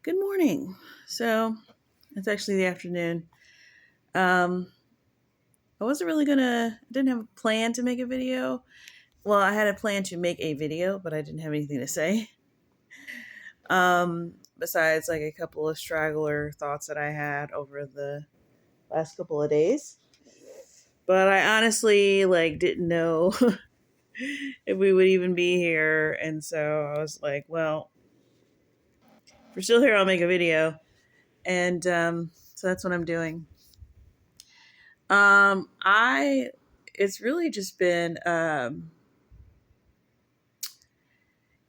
Good morning. So it's actually the afternoon. Um, I wasn't really I didn't have a plan to make a video. Well, I had a plan to make a video, but I didn't have anything to say. Besides like a couple of straggler thoughts that I had over the last couple of days. But I honestly didn't know if we would even be here. And so I was like, well, if we're still here, I'll make a video. And so that's what I'm doing. I it's really just been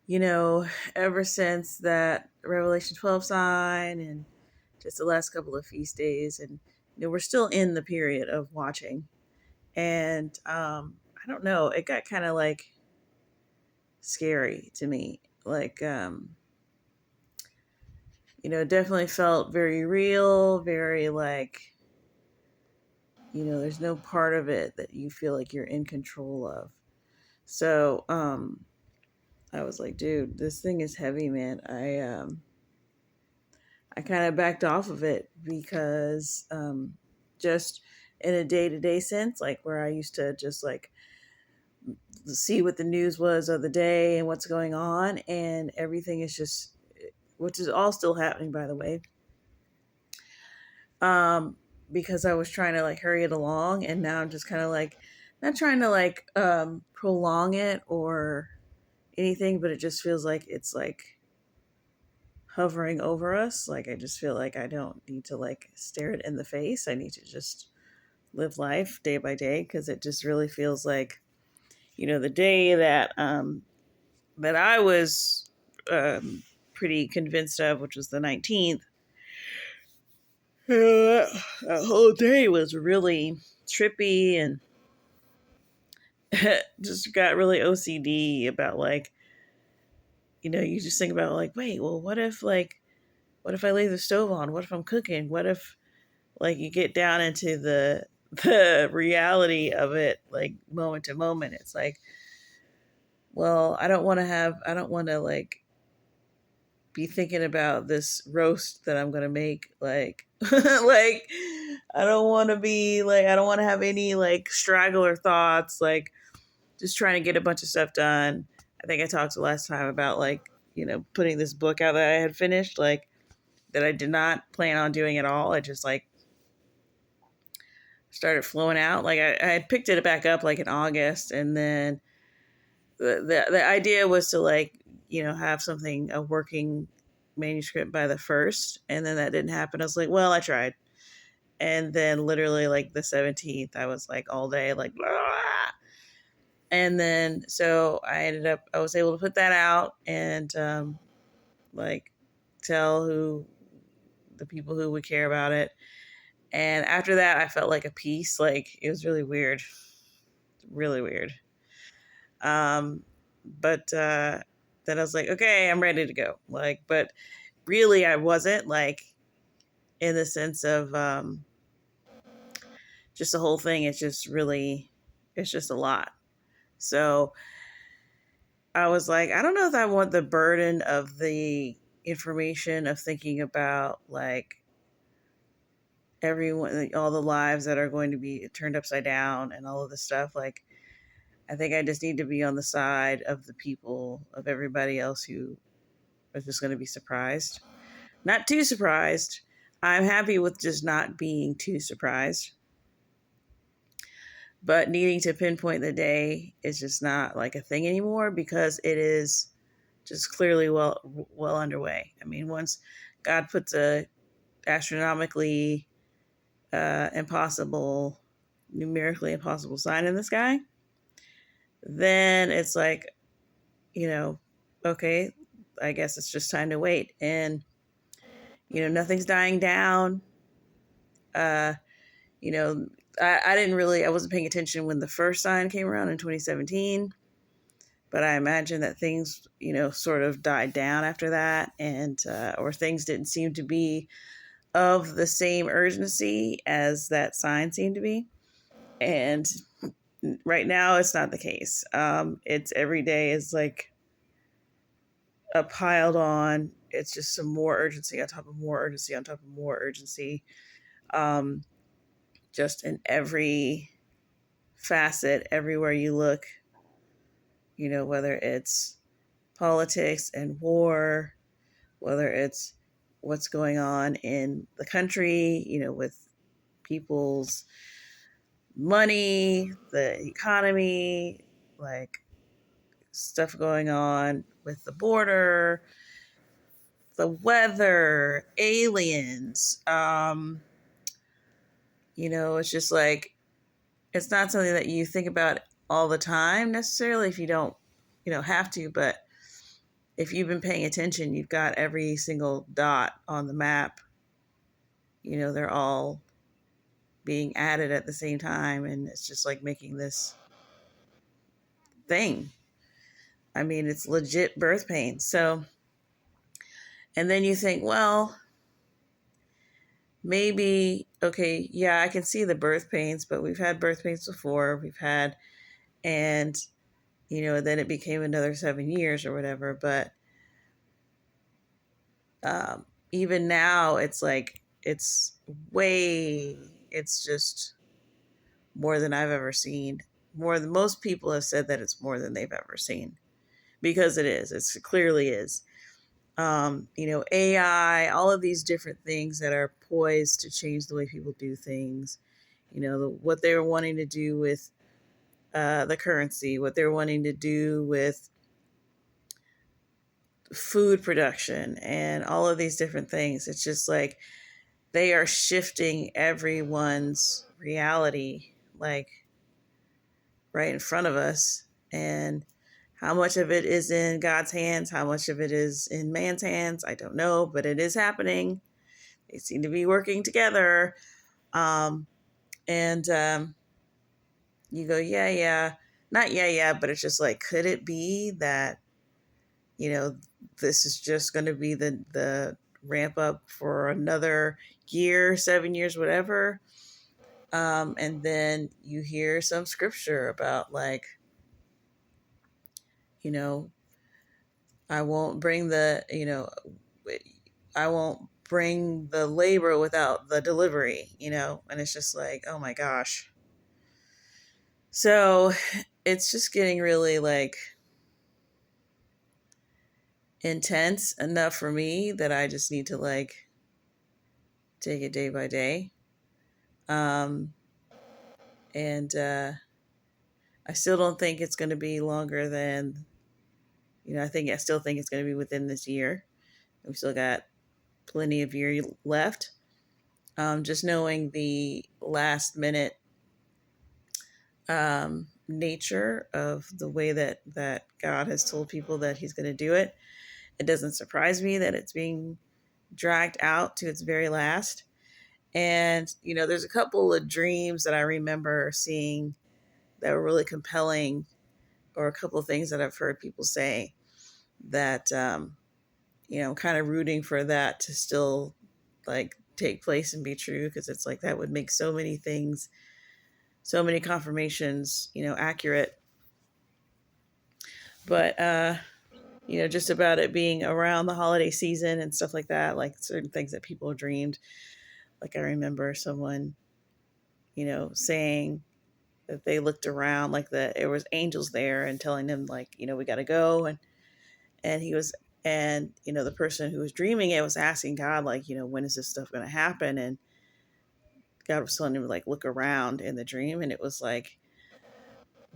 you know, ever since that Revelation 12 sign and just the last couple of feast days and we're still in the period of watching. And I don't know, it got kind of scary to me. It definitely felt very real, very there's no part of it that you feel like you're in control of. So, I was like, dude, this thing is heavy, man. I kind of backed off of it because just in a day-to-day sense, like where I used to just see what the news was of the day and what's going on, and everything is just, which is all still happening, by the way. Um because I was trying to hurry it along, and now I'm just kind of not trying to prolong it or anything, but it just feels like it's hovering over us. Like I just feel like I don't need to stare it in the face. I need to just live life day by day, because it just really feels like, the day that I was pretty convinced of, which was the 19th. That whole day was really trippy, and just got really OCD about you just think about wait, well, what if I leave the stove on? What if I'm cooking? What if you get down into the reality of it, moment to moment? It's like, well, I don't want to be thinking about this roast that I'm going to make. I don't want to be I don't want to have any straggler thoughts, just trying to get a bunch of stuff done. I think I talked last time about putting this book out that I had finished, that I did not plan on doing at all. I just started flowing out. I had picked it back up in August, and then the idea was to have something, a working manuscript by the first, and then that didn't happen. I was like, well, I tried. And then literally the 17th, I was all day blah. And then so I was able to put that out and like tell who the people who would care about it. And after that, I felt like a peace. It was really weird, really weird. But then I was like, okay, I'm ready to go. But really, I wasn't, in the sense of just the whole thing. It's just really, it's just a lot. So I was like, I don't know if I want the burden of the information of thinking about everyone, all the lives that are going to be turned upside down and all of this stuff. I think I just need to be on the side of the people, of everybody else who is just going to be surprised. Not too surprised. I'm happy with just not being too surprised. But needing to pinpoint the day is just not a thing anymore, because it is just clearly well underway. I mean, once God puts a astronomically impossible, numerically impossible sign in the sky, then it's okay, I guess it's just time to wait. And nothing's dying down. uh you know I wasn't paying attention when the first sign came around in 2017, but I imagine that things sort of died down after that, and or things didn't seem to be of the same urgency as that sign seemed to be. And right now it's not the case. It's every day is piled on. It's just some more urgency on top of more urgency on top of more urgency. Um, just in every facet, everywhere you look, whether it's politics and war, whether it's what's going on in the country, with people's money, the economy, like stuff going on with the border, the weather, aliens. It's just like, it's not something that you think about all the time necessarily if you don't, have to, but if you've been paying attention, you've got every single dot on the map. They're all being added at the same time, and it's just like making this thing. I mean, it's legit birth pain. So, and then you think, well, maybe, okay, yeah, I can see the birth pains, but we've had birth pains before. And, then it became another 7 years or whatever. But even now, it's like, it's just more than I've ever seen. More than most people have said that it's more than they've ever seen, because it clearly is. AI, all of these different things that are poised to change the way people do things. What they were wanting to do with the currency, what they were wanting to do with food production, and all of these different things. It's just like they are shifting everyone's reality, like right in front of us. And how much of it is in God's hands, how much of it is in man's hands, I don't know, but it is happening. They seem to be working together. And You go, yeah, yeah. Not yeah, yeah, but it's just like, could it be that, this is just going to be the ramp up for another year, 7 years, whatever? And then you hear some scripture about, like, you know, I won't bring I won't bring the labor without the delivery, and it's just like, oh my gosh. So it's just getting really, like, intense enough for me that I just need to, like, take it day by day. Um, and I still don't think it's going to be longer than, I still think it's going to be within this year. We've still got plenty of year left. Just knowing the last minute nature of the way that God has told people that he's going to do it, it doesn't surprise me that it's being dragged out to its very last. And, there's a couple of dreams that I remember seeing that were really compelling, or a couple of things that I've heard people say that, I'm kind of rooting for that to still, like, take place and be true, because it's like that would make so many things, so many confirmations, accurate. But, just about it being around the holiday season and stuff like that, like certain things that people have dreamed. Like, I remember someone, saying that they looked around, like, there was angels there and telling them, like, we got to go. And he was, and, the person who was dreaming it was asking God, like, when is this stuff going to happen? And God was telling him, like, look around in the dream. And it was like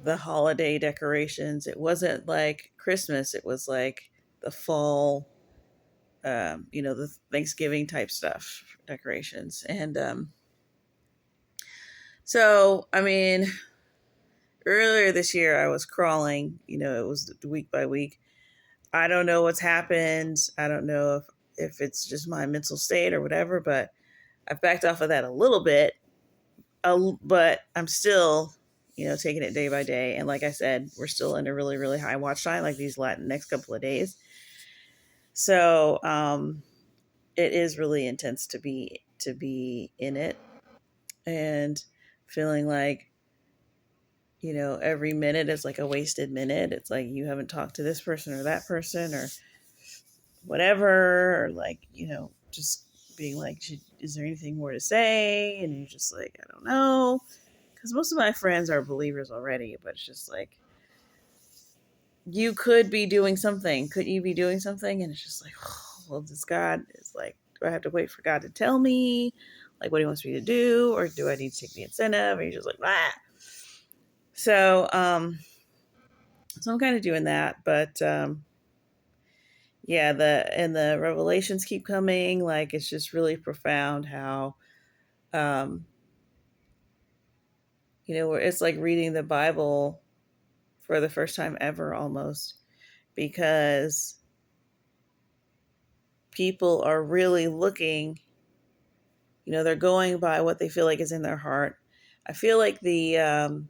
the holiday decorations. It wasn't like Christmas. It was like the fall, the Thanksgiving type stuff, decorations. And so, I mean, earlier this year I was crawling, it was week by week. I don't know what's happened. I don't know if it's just my mental state or whatever, but I've backed off of that a little bit. But I'm still, taking it day by day. And like I said, we're still in a really, really high watch time, like these next couple of days. So it is really intense to be in it, and feeling like, every minute is like a wasted minute. It's like you haven't talked to this person or that person, or whatever, or like, just being like, is there anything more to say? And you're just like, I don't know. Because most of my friends are believers already, but it's just like, you could be doing something. Could you be doing something? And it's just like, oh, well, does God, is like, do I have to wait for God to tell me like what he wants me to do? Or do I need to take the incentive? Or you're just like, ah. So, so I'm kind of doing that, but, yeah, the revelations keep coming. Like, it's just really profound how, um, where it's like reading the Bible for the first time ever almost, because people are really looking, they're going by what they feel like is in their heart. I feel like we're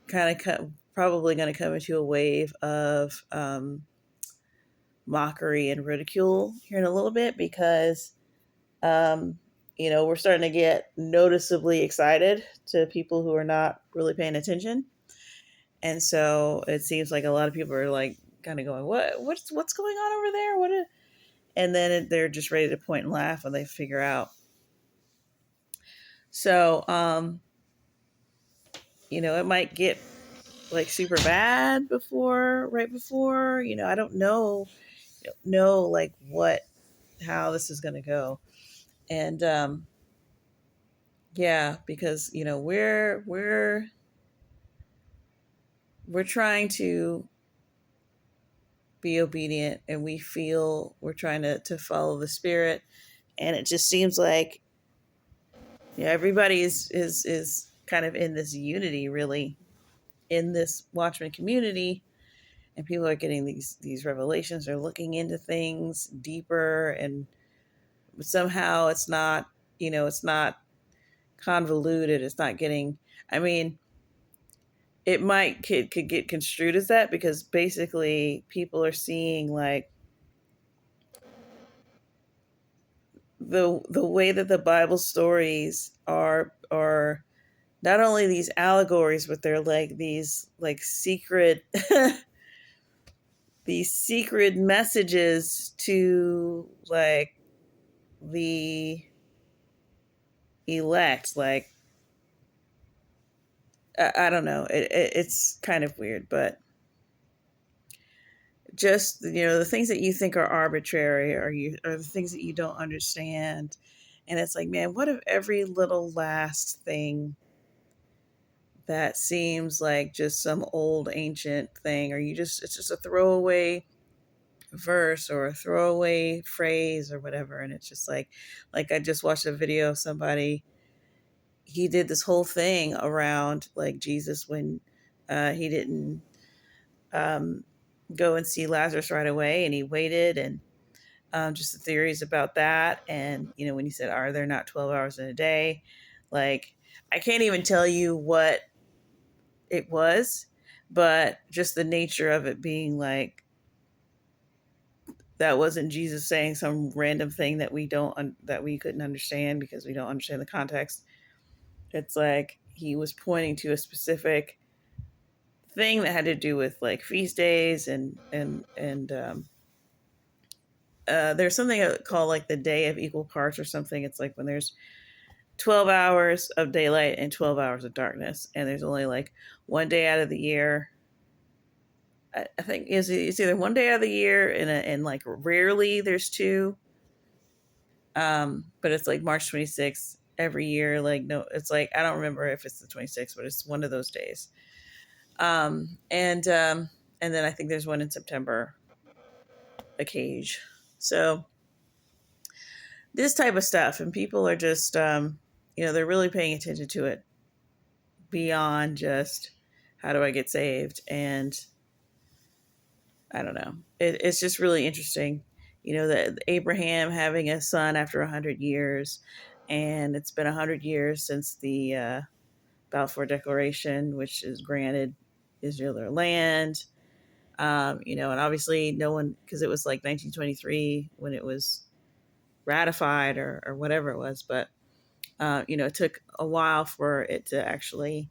kind of probably going to come into a wave of mockery and ridicule here in a little bit, because um, we're starting to get noticeably excited to people who are not really paying attention. And so it seems like a lot of people are like kind of going, what's going on over there? And then they're just ready to point and laugh when they figure out. So, it might get like super bad right before, I don't know like how this is going to go. And, yeah, because, we're trying to be obedient, and we feel we're trying to follow the Spirit. And it just seems like, everybody is kind of in this unity, really, in this Watchman community, and people are getting these revelations. They're looking into things deeper, and somehow it's not, it's not convoluted. It's not getting. I mean, it could get construed as that, because basically people are seeing like the way that the Bible stories are not only these allegories, but they're like these like secret these secret messages to like the elect. Like, I don't know, it's kind of weird, but just, the things that you think are arbitrary, or the things that you don't understand. And it's like, man, what if every little last thing that seems like just some old ancient thing, or it's just a throwaway verse or a throwaway phrase or whatever. And it's just like I just watched a video of somebody. He did this whole thing around like Jesus when he didn't um, go and see Lazarus right away, and he waited, and just the theories about that. And when he said, are there not 12 hours in a day? Like, I can't even tell you what it was, but just the nature of it being like, that wasn't Jesus saying some random thing that that we couldn't understand because we don't understand the context. It's like he was pointing to a specific thing that had to do with like feast days, and there's something called like the day of equal parts or something. It's like when there's 12 hours of daylight and 12 hours of darkness, and there's only like one day out of the year. I think it's either one day out of the year, and like rarely there's two. But it's like March 26th every year. Like, no, it's like, I don't remember if it's the 26th, but it's one of those days. And then I think there's one in September, a cage. So this type of stuff, and people are just, they're really paying attention to it beyond just how do I get saved. And I don't know. It's just really interesting, that Abraham having a son after 100 years, and it's been 100 years since the Balfour Declaration, which is granted Israel their land. And obviously no one, because it was like 1923 when it was ratified, or whatever it was. But, it took a while for it to actually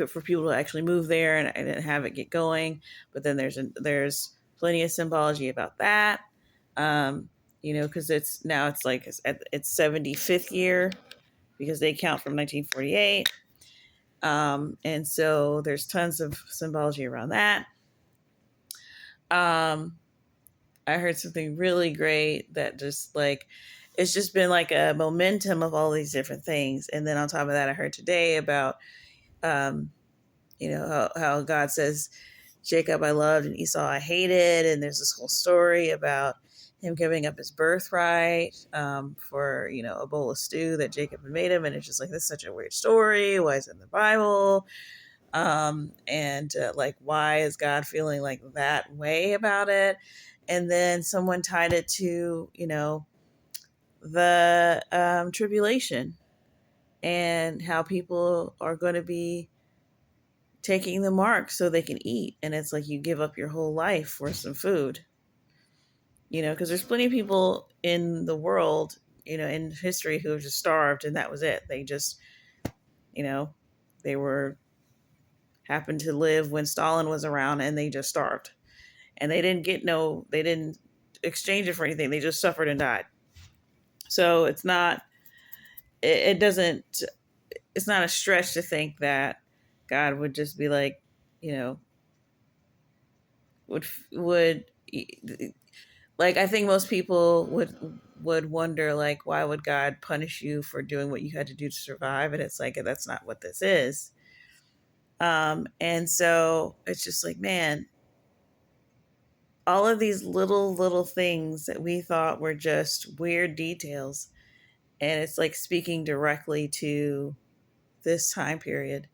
for people to actually move there and have it get going. But then there's plenty of symbology about that. Because it's like its 75th year because they count from 1948. And so there's tons of symbology around that. I heard something really great that just like it's just been like a momentum of all these different things. And then on top of that, I heard today about how God says, Jacob I loved and Esau I hated. And there's this whole story about him giving up his birthright for, a bowl of stew that Jacob had made him. And it's just like, this is such a weird story. Why is it in the Bible? Like, why is God feeling like that way about it? And then someone tied it to, the tribulation and how people are going to be taking the mark so they can eat. And it's like you give up your whole life for some food, because there's plenty of people in the world, in history who have just starved and that was it. They just, they were happened to live when Stalin was around and they just starved. And they didn't exchange it for anything. They just suffered and died. So it's not a stretch to think that God would just be like, would like, I think most people would wonder, like, why would God punish you for doing what you had to do to survive? And it's like, that's not what this is. And so it's just like, man, all of these little things that we thought were just weird details, and it's like speaking directly to this time period.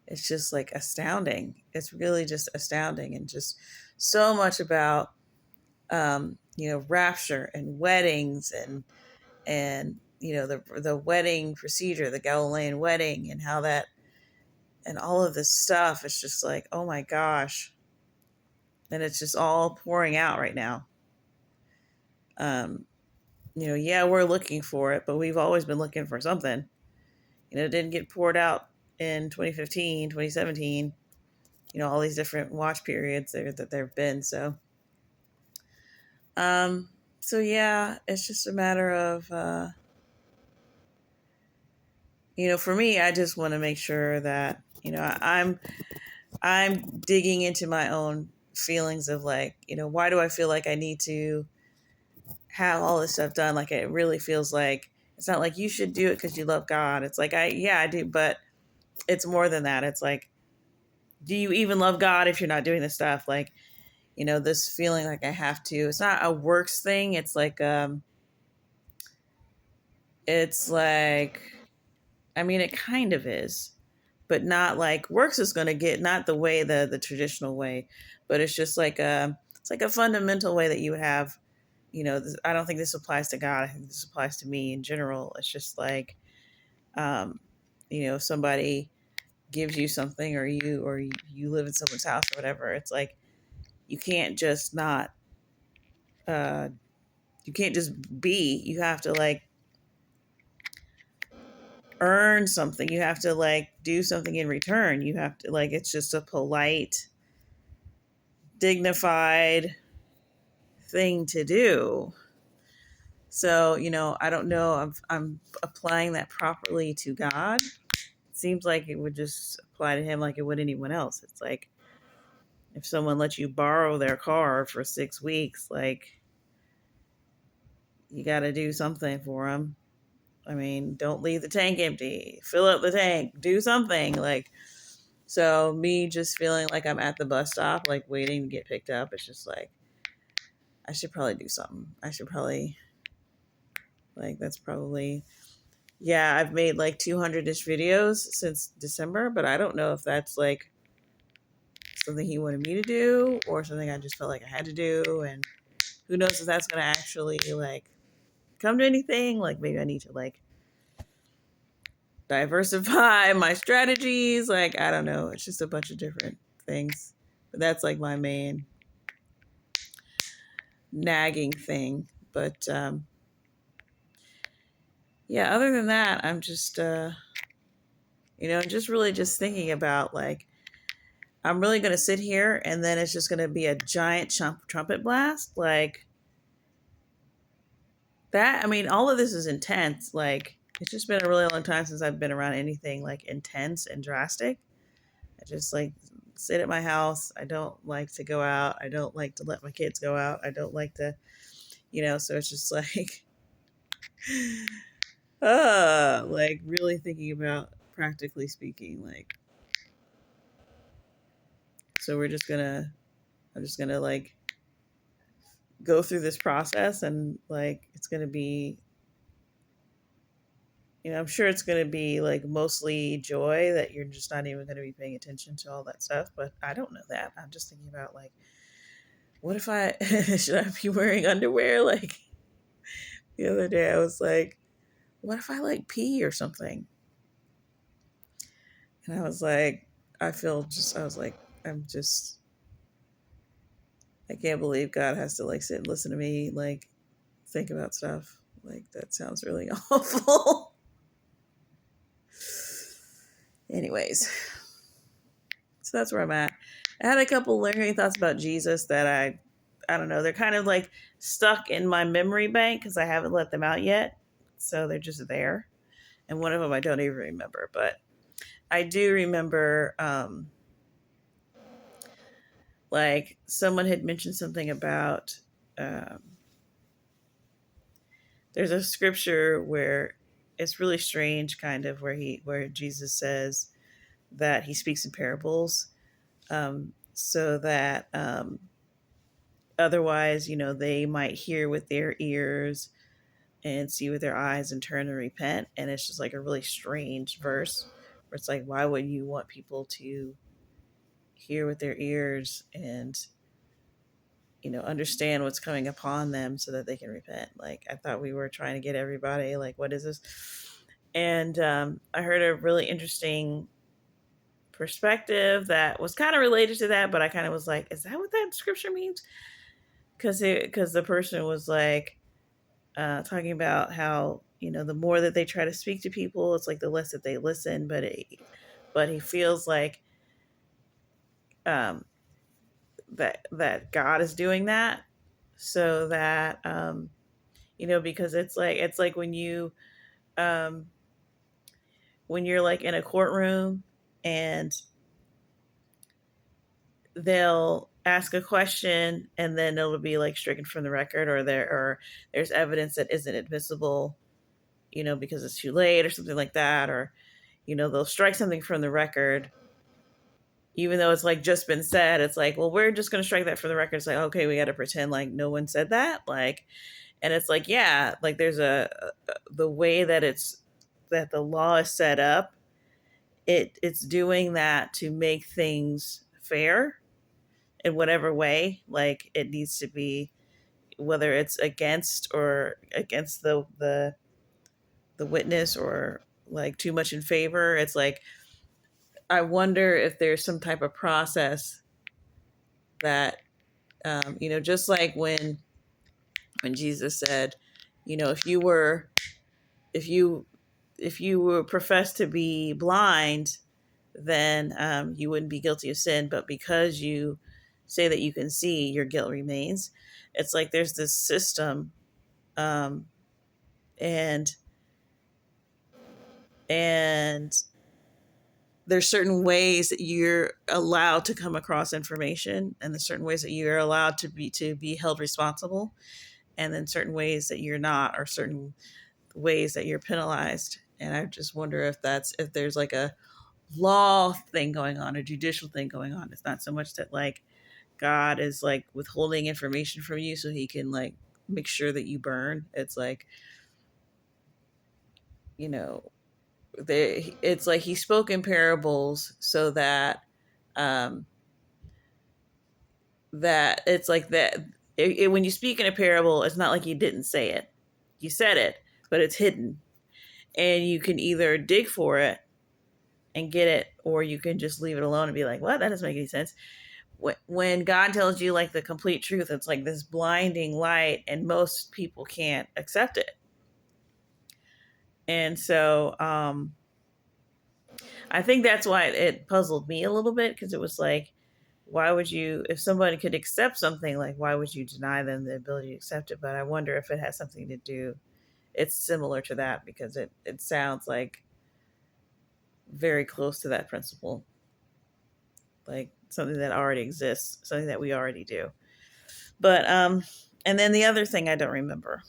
It's just like astounding. It's really just astounding, and just so much about rapture and weddings and the wedding procedure, the Galilean wedding, and how that and all of this stuff. It's just like, oh my gosh, and it's just all pouring out right now. Yeah, we're looking for it, but we've always been looking for something. It didn't get poured out in 2015, 2017, all these different watch periods that there have been. So yeah, it's just a matter of, for me, I just want to make sure that, I'm digging into my own feelings of like, why do I feel like I need to have all this stuff done? Like, it really feels like, it's not like you should do it because you love God. It's like, I do, but it's more than that. It's like, do you even love God if you're not doing this stuff? Like, this feeling like I have to, it's not a works thing. It's like, I mean, it kind of is, but not like works is going to get, not the way, the traditional way, but it's just like it's like a fundamental way that you would have, I don't think this applies to God. I think this applies to me in general. It's just like, if somebody gives you something, or you live in someone's house or whatever, it's like, you can't just not, you can't just be, you have to like earn something. You have to like do something in return. You have to like, it's just a polite, dignified thing to do. So, I don't know if I'm applying that properly to God. It seems like it would just apply to him like it would anyone else. It's like, if someone lets you borrow their car for 6 weeks, like, you got to do something for them. I mean, don't leave the tank empty. Fill up the tank. Do something. Like, so me just feeling like I'm at the bus stop, like waiting to get picked up, it's just like, I should probably do something. I should probably, like, that's probably, yeah, I've made like 200-ish videos since December, but I don't know if that's like something he wanted me to do or something I just felt like I had to do. And who knows if that's going to actually like come to anything. Like, maybe I need to like diversify my strategies. Like, I don't know. It's just a bunch of different things. But that's like my main nagging thing. But yeah, other than that, I'm just just really just thinking about like, I'm really going to sit here and then it's just going to be a giant trumpet blast. Like that. I mean, all of this is intense. Like, it's just been a really long time since I've been around anything like intense and drastic. I just like sit at my house. I don't like to go out. I don't like to let my kids go out. I don't like to, so it's just like, like really thinking about practically speaking, like, so I'm just gonna like go through this process and like, it's gonna be, I'm sure it's going to be like mostly joy that you're just not even going to be paying attention to all that stuff. But I don't know that. I'm just thinking about like, what if should I be wearing underwear? Like the other day, I was like, what if I like pee or something? And I was like, I was like, I can't believe God has to like sit and listen to me, like think about stuff. Like, that sounds really awful. Anyways, so that's where I'm at. I had a couple lingering thoughts about Jesus that I don't know. They're kind of like stuck in my memory bank because I haven't let them out yet. So they're just there. And one of them I don't even remember, but I do remember, like someone had mentioned something about, um, there's a scripture where it's really strange, kind of where Jesus says that he speaks in parables, so that otherwise, they might hear with their ears and see with their eyes and turn and repent. And it's just like a really strange verse where it's like, why would you want people to hear with their ears and, understand what's coming upon them so that they can repent? Like, I thought we were trying to get everybody, like, what is this? And I heard a really interesting perspective that was kind of related to that, but I kind of was like, is that what that scripture means? Because the person was like, talking about how, the more that they try to speak to people, it's like the less that they listen. But he feels like, um, that God is doing that, so that, because it's like um, when you're like in a courtroom and they'll ask a question and then it'll be like stricken from the record, or there's evidence that isn't admissible, because it's too late or something like that, or they'll strike something from the record even though it's like just been said. It's like, well, we're just going to strike that from the record. It's like, okay, we got to pretend like no one said that. Like, and it's like, yeah, like there's the way that the law is set up, it's doing that to make things fair in whatever way, like it needs to be, whether it's against the witness, or like too much in favor. It's like, I wonder if there's some type of process that, just like when Jesus said, if if you were professed to be blind, then you wouldn't be guilty of sin, but because you say that you can see, your guilt remains. It's like there's this system, um, and and there's certain ways that you're allowed to come across information, and there's certain ways that you're allowed to be held responsible, and then certain ways that you're not, or certain ways that you're penalized. And I just wonder if there's like a law thing going on, a judicial thing going on. It's not so much that like God is like withholding information from you so he can like make sure that you burn. It's like, you know, it's like he spoke in parables so that, um that it's like that when you speak in a parable, it's not like you didn't say it. You said it, but it's hidden. And you can either dig for it and get it, or you can just leave it alone and be like, what? That doesn't make any sense. When God tells you like the complete truth, it's like this blinding light, and most people can't accept it. And so, I think that's why it puzzled me a little bit, because it was like, why would you, if somebody could accept something, like why would you deny them the ability to accept it? But I wonder if it has something to do, it's similar to that, because it sounds like very close to that principle, like something that already exists, something that we already do. But and then the other thing I don't remember,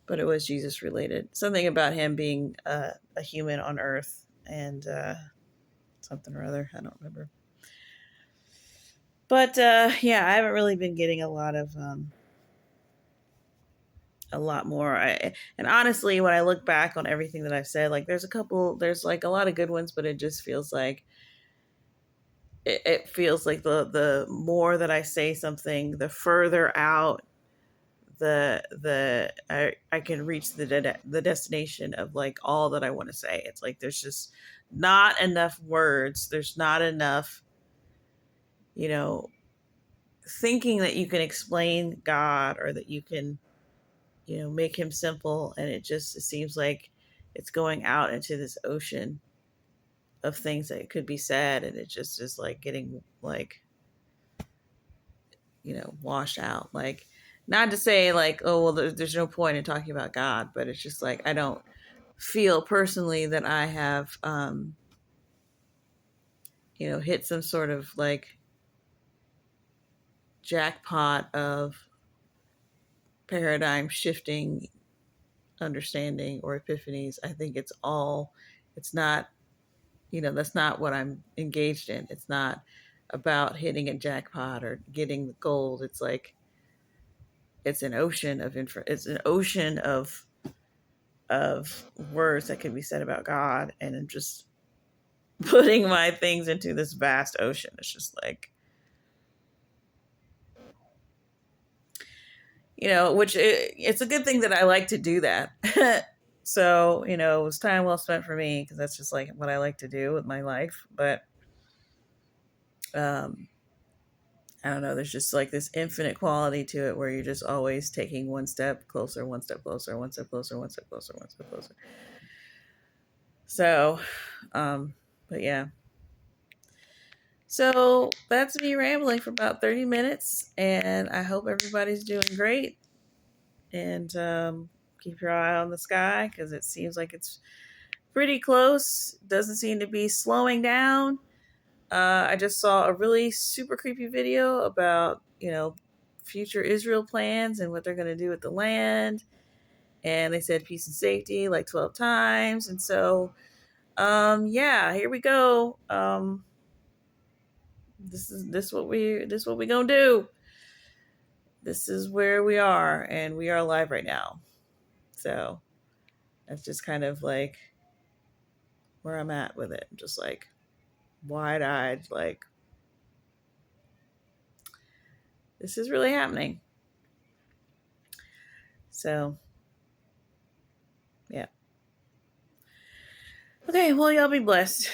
but it was Jesus related, something about him being a human on earth, and something or other, I don't remember. But yeah, I haven't really been getting a lot more. And honestly, when I look back on everything that I've said, like there's like a lot of good ones, but it just feels like it feels like the more that I say something, the further out I can reach the destination of like all that I want to say. It's like there's just not enough words. There's not enough, you know, thinking that you can explain God, or that you can, make him simple. And it seems like it's going out into this ocean of things that could be said, and it just is like getting like, washed out. Like, not to say like, oh well, there's no point in talking about God, but it's just like I don't feel personally that I have hit some sort of like jackpot of paradigm shifting understanding or epiphanies. I think it's not, that's not what I'm engaged in. It's not about hitting a jackpot or getting the gold. It's like it's an ocean of it's an ocean of words that can be said about God, and I'm just putting my things into this vast ocean. It's just like, it's a good thing that I like to do that. So, it was time well spent for me, because that's just like what I like to do with my life. But um, I don't know, there's just like this infinite quality to it, where you're just always taking one step closer, one step closer, one step closer, one step closer, one step closer. So, but yeah. So that's me rambling for about 30 minutes, and I hope everybody's doing great. And keep your eye on the sky, because it seems like it's pretty close. Doesn't seem to be slowing down. I just saw a really super creepy video about, future Israel plans and what they're going to do with the land. And they said peace and safety like 12 times. And so, yeah, here we go. This what we gonna do. This is where we are, and we are live right now. So that's just kind of like where I'm at with it. Just like wide eyed, like this is really happening. So, yeah. Okay, well, y'all be blessed.